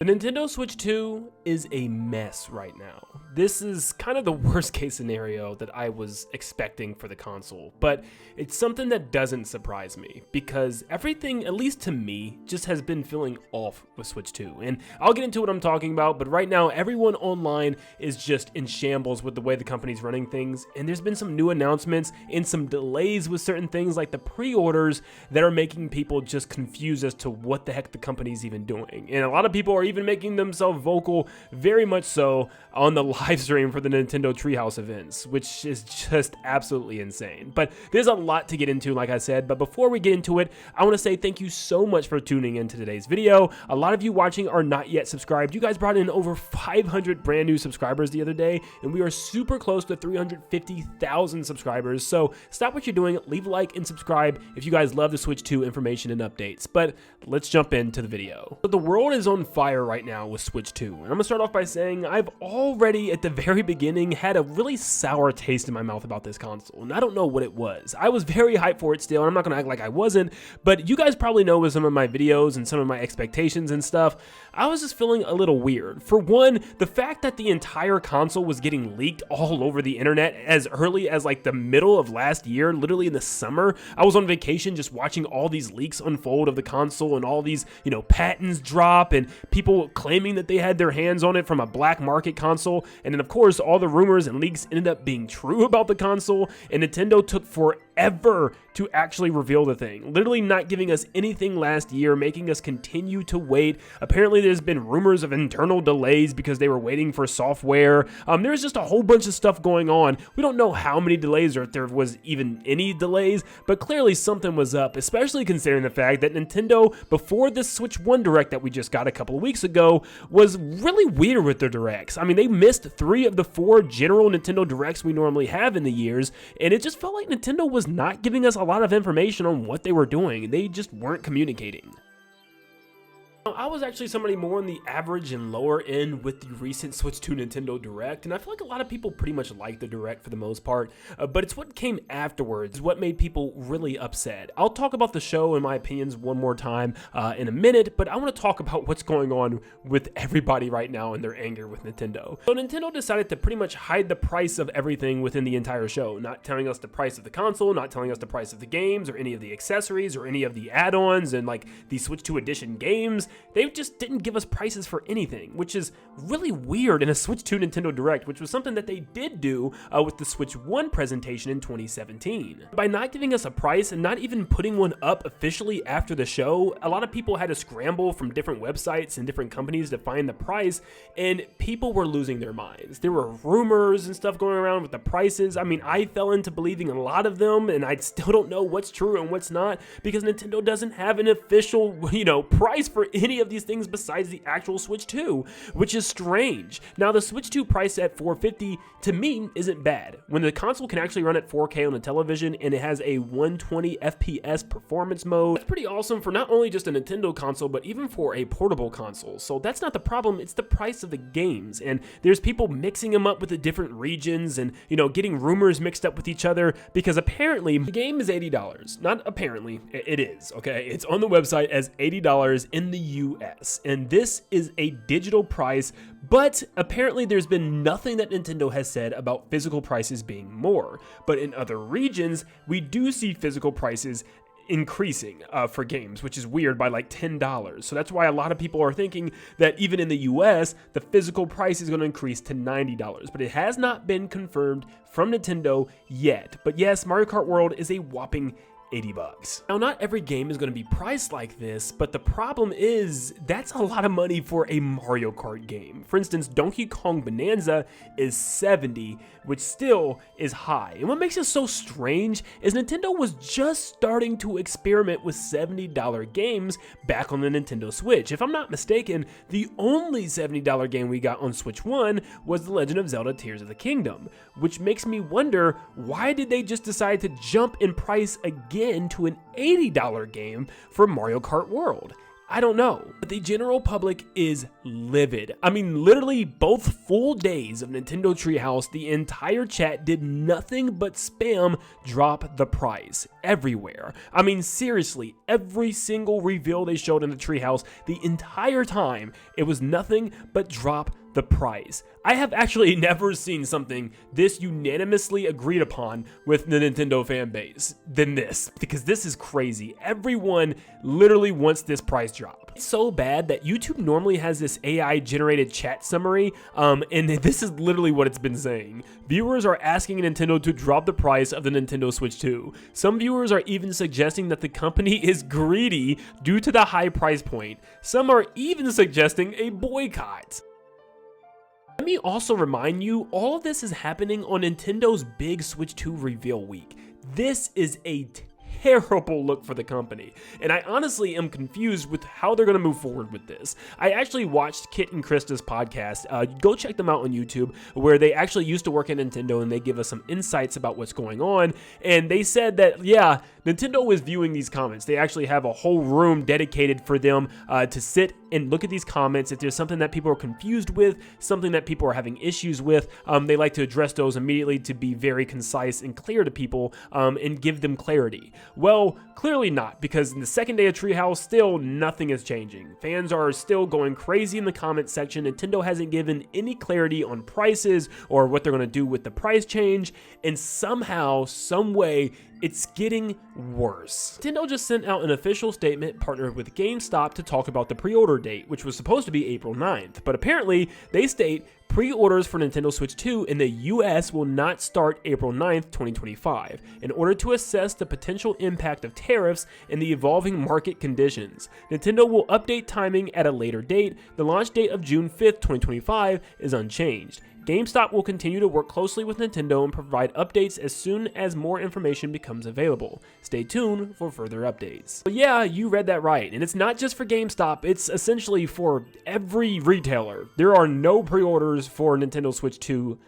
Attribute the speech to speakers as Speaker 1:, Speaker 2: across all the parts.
Speaker 1: The Nintendo Switch 2 is a mess right now. This is kind of the worst case scenario that I was expecting for the console, but it's something that doesn't surprise me because everything, at least to me, just has been feeling off with Switch 2. And I'll get into what I'm talking about, but right now everyone online is just in shambles with the way the company's running things, and there's been some new announcements and some delays with certain things like the pre-orders that are making people just confused as to what the heck the company's even doing. And a lot of people are even making themselves vocal, very much so, on the live stream for the Nintendo Treehouse events, which is just absolutely insane. But there's a lot to get into, like I said, but before we get into it, I want to say thank you so much for tuning into today's video. A lot of you watching are not yet subscribed. You guys brought in over 500 brand new subscribers the other day, and we are super close to 350,000 subscribers, so stop what you're doing, leave a like and subscribe if you guys love the Switch 2 information and updates. But let's jump into the video. So the world is on fire right now with Switch 2, and I'm gonna start off by saying I've already at the very beginning had a really sour taste in my mouth about this console, and I don't know what it was. I was very hyped for it still, and I'm not gonna act like I wasn't, but you guys probably know with some of my videos and some of my expectations and stuff, I was just feeling a little weird. For one, the fact that the entire console was getting leaked all over the internet as early as like the middle of last year, literally in the summer. I was on vacation just watching all these leaks unfold of the console and all these, patents drop and people claiming that they had their hands on it from a black market console. And then of course, all the rumors and leaks ended up being true about the console, and Nintendo took forever to actually reveal the thing, literally not giving us anything last year, making us continue to wait. Apparently there's been rumors of internal delays because they were waiting for software. There's just a whole bunch of stuff going on. We don't know how many delays or if there was even any delays, but clearly something was up, especially considering the fact that Nintendo, before the Switch 1 Direct that we just got a couple of weeks ago, was really weird with their Directs. I mean, they missed 3 of the 4 general Nintendo Directs we normally have in the years, and it just felt like Nintendo was not giving us a lot of information on what they were doing. They just weren't communicating. I was actually somebody more on the average and lower end with the recent Switch 2 Nintendo Direct, and I feel like a lot of people pretty much like the Direct for the most part, but it's what came afterwards what made people really upset. I'll talk about the show and my opinions one more time in a minute, but I want to talk about what's going on with everybody right now and their anger with Nintendo. So Nintendo decided to pretty much hide the price of everything within the entire show, not telling us the price of the console, not telling us the price of the games or any of the accessories or any of the add-ons and like the Switch 2 edition games. They just didn't give us prices for anything, which is really weird in a Switch 2 Nintendo Direct, which was something that they did do with the Switch 1 presentation in 2017. By not giving us a price and not even putting one up officially after the show, a lot of people had to scramble from different websites and different companies to find the price, and people were losing their minds. There were rumors and stuff going around with the prices. I mean, I fell into believing a lot of them, and I still don't know what's true and what's not because Nintendo doesn't have an official, price for any of these things besides the actual Switch 2, which is strange. Now, the Switch 2 price at $450 to me isn't bad. When the console can actually run at 4K on a television and it has a 120 FPS performance mode, that's pretty awesome for not only just a Nintendo console, but even for a portable console. So that's not the problem, it's the price of the games. And there's people mixing them up with the different regions and, getting rumors mixed up with each other because apparently the game is $80. Not apparently, it is, okay? It's on the website as $80 in the US, and this is a digital price, but apparently there's been nothing that Nintendo has said about physical prices being more. But in other regions, we do see physical prices increasing for games, which is weird, by like $10. So that's why a lot of people are thinking that even in the US, the physical price is going to increase to $90, but it has not been confirmed from Nintendo yet. But yes, Mario Kart World is a whopping $80. Now, not every game is going to be priced like this, but the problem is that's a lot of money for a Mario Kart game. For instance, Donkey Kong Bonanza is $70, which still is high. And what makes it so strange is Nintendo was just starting to experiment with $70 games back on the Nintendo Switch. If I'm not mistaken, the only $70 game we got on Switch 1 was The Legend of Zelda Tears of the Kingdom, which makes me wonder, why did they just decide to jump in price again to an $80 game for Mario Kart World? I don't know, but the general public is livid. I mean, literally both full days of Nintendo Treehouse, the entire chat did nothing but spam drop the price everywhere. I mean, seriously, every single reveal they showed in the Treehouse, the entire time, it was nothing but drop the price. I have actually never seen something this unanimously agreed upon with the Nintendo fan base than this, because this is crazy. Everyone literally wants this price drop. It's so bad that YouTube normally has this AI generated chat summary, and this is literally what it's been saying. Viewers are asking Nintendo to drop the price of the Nintendo Switch 2. Some viewers are even suggesting that the company is greedy due to the high price point. Some are even suggesting a boycott. Let me also remind you, all of this is happening on Nintendo's big Switch 2 reveal week. This is a terrible look for the company, and I honestly am confused with how they're going to move forward with this. I actually watched Kit and Krista's podcast. Go check them out on YouTube, where they actually used to work at Nintendo, and they give us some insights about what's going on. And they said that, yeah, Nintendo is viewing these comments. They actually have a whole room dedicated for them to sit and look at these comments. If there's something that people are confused with, something that people are having issues with, they like to address those immediately to be very concise and clear to people and give them clarity. Well, clearly not, because in the second day of Treehouse, still nothing is changing. Fans are still going crazy in the comment section. Nintendo hasn't given any clarity on prices or what they're going to do with the price change, and somehow, some way, it's getting worse. Nintendo just sent out an official statement partnered with GameStop to talk about the pre-order date, which was supposed to be April 9th, but apparently they state pre-orders for Nintendo Switch 2 in the US will not start April 9th, 2025, in order to assess the potential impact of tariffs and the evolving market conditions. Nintendo will update timing at a later date. The launch date of June 5th, 2025 is unchanged. GameStop will continue to work closely with Nintendo and provide updates as soon as more information becomes available. Stay tuned for further updates. But yeah, you read that right, and it's not just for GameStop, it's essentially for every retailer. There are no pre-orders for Nintendo Switch 2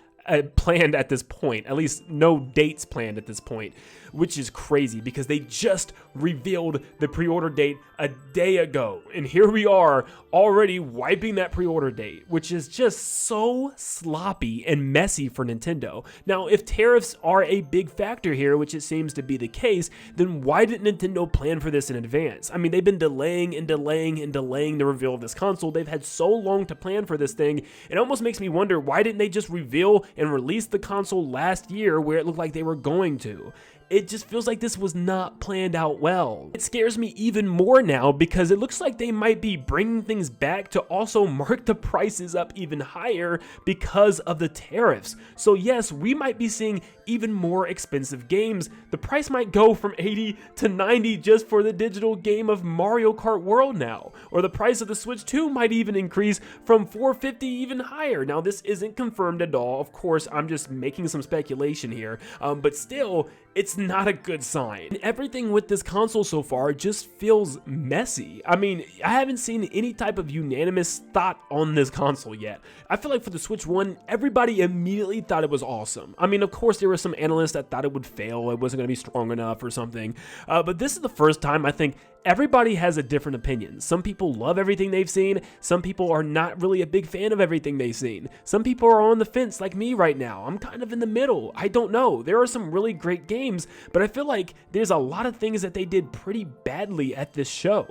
Speaker 1: planned at this point, at least no dates planned at this point, which is crazy because they just revealed the pre-order date a day ago, and here we are already wiping that pre-order date, which is just so sloppy and messy for Nintendo. Now, if tariffs are a big factor here, which it seems to be the case, then why didn't Nintendo plan for this in advance? I mean, they've been delaying and delaying and delaying the reveal of this console. They've had so long to plan for this thing. It almost makes me wonder, why didn't they just reveal and release the console last year where it looked like they were going to? It just feels like this was not planned out well. It scares me even more now because it looks like they might be bringing things back to also mark the prices up even higher because of the tariffs. So yes, we might be seeing even more expensive games. The price might go from $80 to $90 just for the digital game of Mario Kart World now. Or the price of the Switch 2 might even increase from $450 even higher. Now, this isn't confirmed at all. Of course, I'm just making some speculation here, but still, it's not a good sign. And everything with this console so far just feels messy. I mean, I haven't seen any type of unanimous thought on this console yet. I feel like for the Switch 1, everybody immediately thought it was awesome. I mean, of course, there were some analysts that thought it would fail, it wasn't going to be strong enough or something, but this is the first time I think everybody has a different opinion. Some people love everything they've seen. Some people are not really a big fan of everything they've seen. Some people are on the fence like me right now. I'm kind of in the middle. I don't know. There are some really great games, but I feel like there's a lot of things that they did pretty badly at this show.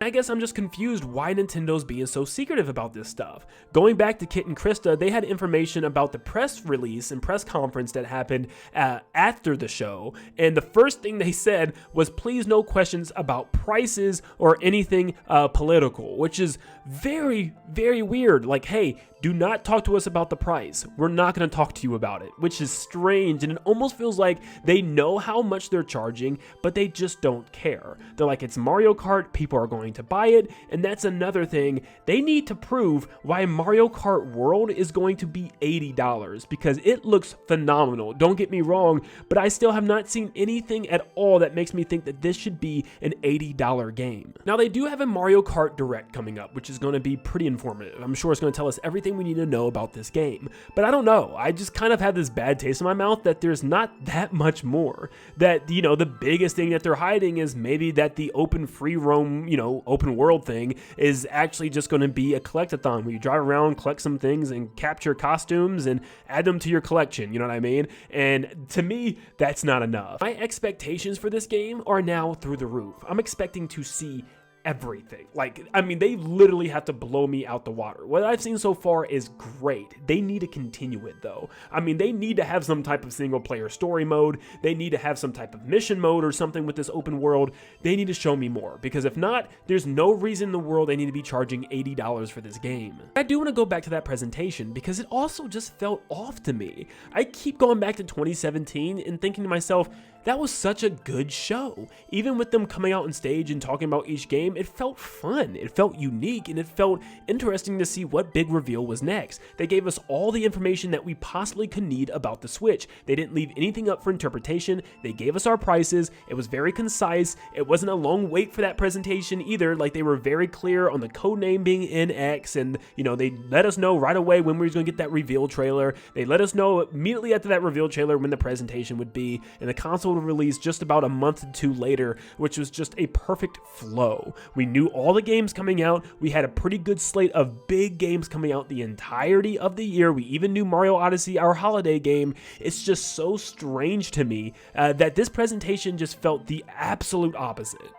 Speaker 1: I guess I'm just confused why Nintendo's being so secretive about this stuff. Going back to Kit and Krista, they had information about the press release and press conference that happened after the show, and the first thing they said was, please no questions about prices or anything political, which is very, very weird. Like, hey, do not talk to us about the price. We're not going to talk to you about it, which is strange, and it almost feels like they know how much they're charging, but they just don't care. They're like, it's Mario Kart, people are going to buy it, and that's another thing. They need to prove why Mario Kart World is going to be $80, because it looks phenomenal. Don't get me wrong, but I still have not seen anything at all that makes me think that this should be an $80 game. Now, they do have a Mario Kart Direct coming up, which is going to be pretty informative. I'm sure it's going to tell us everything we need to know about this game. But I don't know. I just kind of have this bad taste in my mouth that there's not that much more. That, you know, the biggest thing that they're hiding is maybe that the open free roam, you know, open world thing is actually just going to be a collectathon where you drive around, collect some things, and capture costumes and add them to your collection. You know what I mean? And to me, that's not enough. My expectations for this game are now through the roof. I'm expecting to see everything. Like, I mean, they literally have to blow me out the water. What I've seen so far is great. They need to continue it though. I mean, they need to have some type of single player story mode. They need to have some type of mission mode or something with this open world. They need to show me more, because if not, there's no reason in the world they need to be charging $80 for this game. I do want to go back to that presentation because it also just felt off to me. I keep going back to 2017 and thinking to myself, that was such a good show. Even with them coming out on stage and talking about each game, it felt fun, it felt unique, and it felt interesting to see what big reveal was next. They gave us all the information that we possibly could need about the Switch. They didn't leave anything up for interpretation. They gave us our prices. It was very concise. It wasn't a long wait for that presentation either. Like, they were very clear on the code name being NX, and you know, they let us know right away when we were going to get that reveal trailer. They let us know immediately after that reveal trailer when the presentation would be, and the console would release just about a month or two later, which was just a perfect flow. We knew all the games coming out. We had a pretty good slate of big games coming out the entirety of the year. We even knew Mario Odyssey, our holiday game. It's just so strange to me that this presentation just felt the absolute opposite.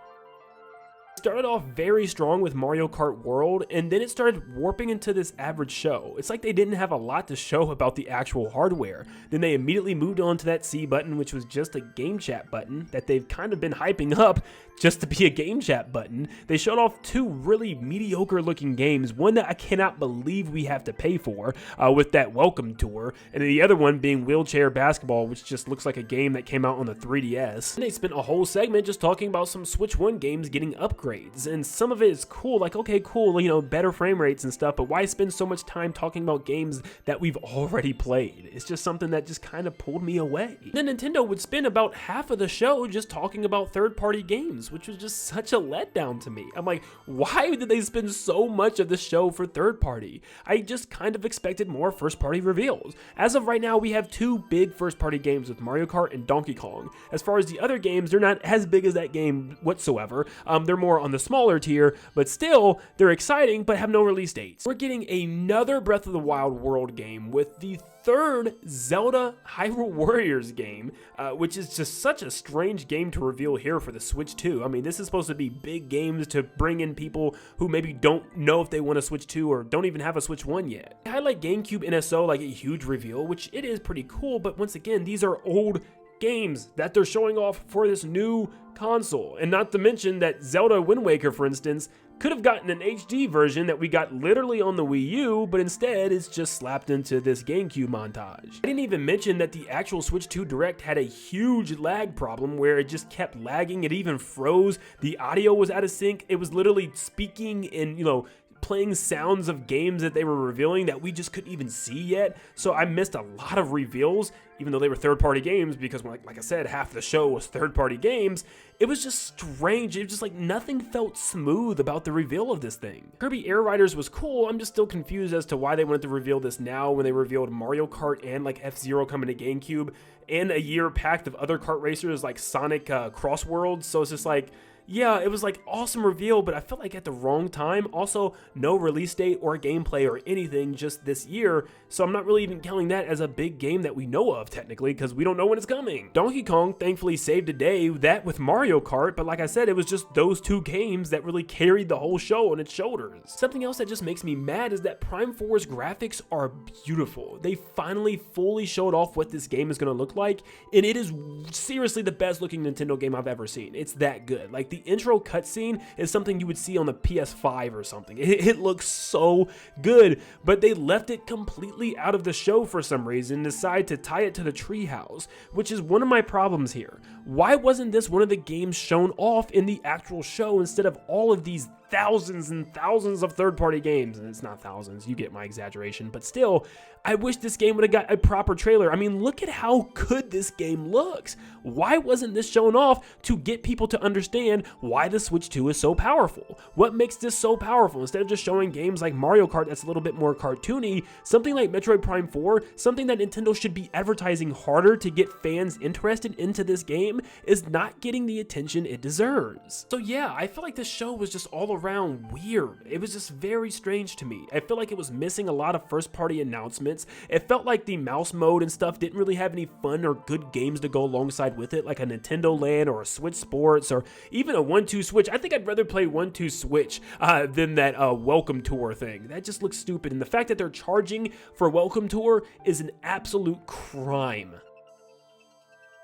Speaker 1: Started off very strong with Mario Kart World, and then it started warping into this average show. It's like they didn't have a lot to show about the actual hardware. Then they immediately moved on to that C button, which was just a game chat button that they've kind of been hyping up just to be a game chat button. They showed off two really mediocre looking games, one that I cannot believe we have to pay for with that welcome tour, and the other one being Wheelchair Basketball, which just looks like a game that came out on the 3DS. And they spent a whole segment just talking about some Switch 1 games getting upgraded. And some of it is cool, like, okay, cool, you know, better frame rates and stuff, but why spend so much time talking about games that we've already played? It's just something that just kind of pulled me away. Then Nintendo would spend about half of the show just talking about third-party games, which was just such a letdown to me. I'm like, why did they spend so much of the show for third-party? I just kind of expected more first-party reveals. As of right now, we have two big first-party games with Mario Kart and Donkey Kong. As far as the other games, they're not as big as that game whatsoever. They're more on the smaller tier, but still, they're exciting, but have no release dates. We're getting another Breath of the Wild world game with the third Zelda Hyrule Warriors game, which is just such a strange game to reveal here for the Switch 2. I mean, this is supposed to be big games to bring in people who maybe don't know if they want a Switch 2 or don't even have a Switch 1 yet. They highlight GameCube NSO like a huge reveal, which it is pretty cool, but once again, these are old games that they're showing off for this new console. And not to mention that Zelda Wind Waker, for instance, could have gotten an HD version that we got literally on the Wii U, but instead it's just slapped into this GameCube montage. I didn't even mention that the actual Switch 2 Direct had a huge lag problem where it just kept lagging. It even froze. The audio was out of sync. It was literally speaking in, you know, playing sounds of games that they were revealing that we just couldn't even see yet. So I missed a lot of reveals, even though they were third-party games, because like I said, half the show was third-party games. It was just strange. It was just like nothing felt smooth about the reveal of this thing. Kirby Air Riders was cool. I'm just still confused as to why they wanted to reveal this now when they revealed Mario Kart and like F-Zero coming to GameCube and a year packed of other kart racers like Sonic Cross Worlds. So it's just like, yeah, it was like awesome reveal, but I felt like at the wrong time. Also, no release date or gameplay or anything just this year, so I'm not really even counting that as a big game that we know of technically, because we don't know when it's coming. Donkey Kong thankfully saved the day, that with Mario Kart, but like I said, it was just those two games that really carried the whole show on its shoulders. Something else that just makes me mad is that Prime 4's graphics are beautiful. They finally fully showed off what this game is going to look like, and it is seriously the best looking Nintendo game I've ever seen. It's that good. Like, the intro cutscene is something you would see on the PS5 or something. It looks so good, but they left it completely out of the show for some reason, decided to tie it to the treehouse, which is one of my problems here. Why wasn't this one of the games shown off in the actual show instead of all of these thousands and thousands of third-party games, and it's not thousands, you get my exaggeration, but still, I wish this game would have got a proper trailer. I mean, look at how good this game looks. Why wasn't this shown off to get people to understand why the Switch 2 is so powerful? What makes this so powerful? Instead of just showing games like Mario Kart that's a little bit more cartoony, something like Metroid Prime 4, something that Nintendo should be advertising harder to get fans interested into this game, is not getting the attention it deserves. So yeah, I feel like this show was just all around weird. It was just very strange to me. I feel like it was missing a lot of first-party announcements. It felt like the mouse mode and stuff didn't really have any fun or good games to go alongside with it, like a Nintendo Land or a Switch Sports or even a 1-2 Switch. I think I'd rather play 1-2 Switch than that Welcome Tour thing. That just looks stupid, and the fact that they're charging for Welcome Tour is an absolute crime.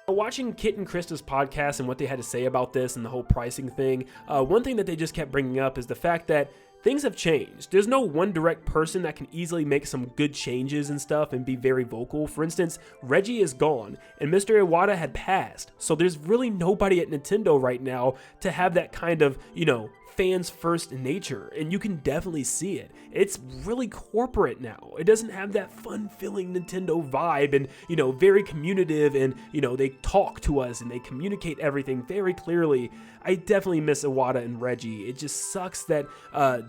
Speaker 1: Watching Kit and Krista's podcast and what they had to say about this and the whole pricing thing, one thing that they just kept bringing up is the fact that things have changed. There's no one direct person that can easily make some good changes and stuff and be very vocal. For instance, Reggie is gone and Mr. Iwata had passed, so there's really nobody at Nintendo right now to have that kind of, fans first nature, and you can definitely see it. It's really corporate now. It doesn't have that fun-filling Nintendo vibe and, very communicative, and, they talk to us and they communicate everything very clearly. I definitely miss Iwata and Reggie. It just sucks that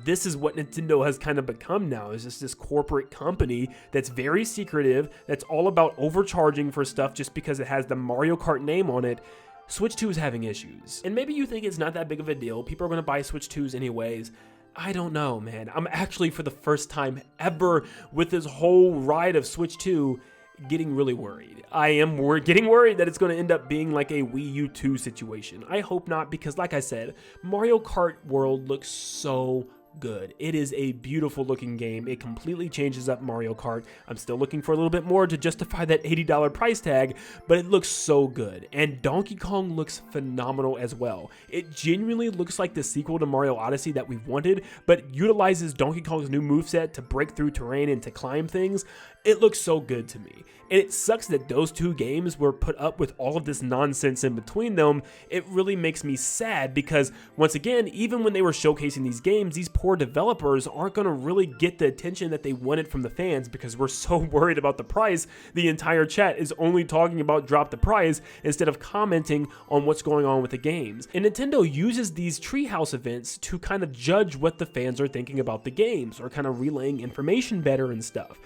Speaker 1: this is what Nintendo has kind of become now. It's just this corporate company that's very secretive, that's all about overcharging for stuff just because it has the Mario Kart name on it. Switch 2 is having issues. And maybe you think it's not that big of a deal. People are going to buy Switch 2s anyways. I don't know, man. I'm actually, for the first time ever with this whole ride of Switch 2, getting really worried. I am getting worried that it's going to end up being like a Wii U 2 situation. I hope not, because like I said, Mario Kart World looks so good. It is a beautiful looking game. It completely changes up Mario Kart. I'm still looking for a little bit more to justify that $80 price tag, but it looks so good. And Donkey Kong looks phenomenal as well. It genuinely looks like the sequel to Mario Odyssey that we've wanted, but utilizes Donkey Kong's new moveset to break through terrain and to climb things. It looks so good to me. And it sucks that those two games were put up with all of this nonsense in between them. It really makes me sad because, once again, even when they were showcasing these games, these poor developers aren't going to really get the attention that they wanted from the fans because we're so worried about the price. The entire chat is only talking about drop the price instead of commenting on what's going on with the games. And Nintendo uses these treehouse events to kind of judge what the fans are thinking about the games, or kind of relaying information better and stuff.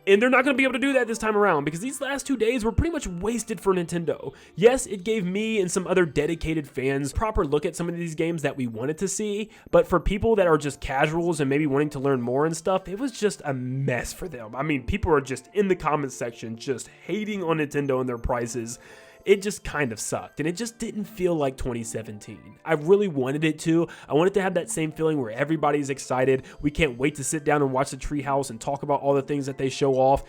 Speaker 1: And they're not going to be able to do that this time around because these last 2 days were pretty much wasted for Nintendo. Yes, it gave me and some other dedicated fans a proper look at some of these games that we wanted to see, but for people that are just casuals and maybe wanting to learn more and stuff, it was just a mess for them. I mean, people are just in the comments section just hating on Nintendo and their prices. It just kind of sucked, and it just didn't feel like 2017. I really wanted it to. I wanted to have that same feeling where everybody's excited. We can't wait to sit down and watch the treehouse and talk about all the things that they show off,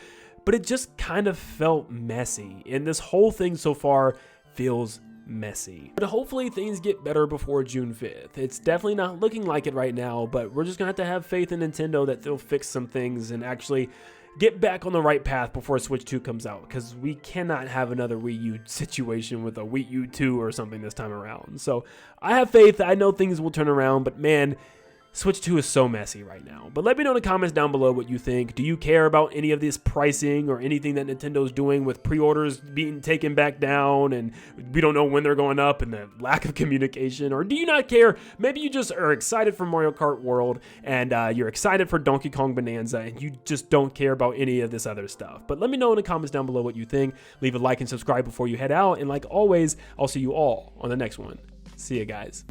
Speaker 1: but it just kind of felt messy, and this whole thing so far feels messy. But hopefully things get better before June 5th. It's definitely not looking like it right now, but we're just gonna have to have faith in Nintendo that they'll fix some things and actually get back on the right path before Switch 2 comes out, because we cannot have another Wii U situation with a Wii U 2 or something this time around. So I have faith. I know things will turn around, but man, Switch 2 is so messy right now. But let me know in the comments down below what you think. Do you care about any of this pricing or anything that Nintendo's doing with pre-orders being taken back down and we don't know when they're going up and the lack of communication? Or do you not care? Maybe you just are excited for Mario Kart World and you're excited for Donkey Kong Bonanza and you just don't care about any of this other stuff. But let me know in the comments down below what you think. Leave a like and subscribe before you head out. And like always, I'll see you all on the next one. See ya, guys.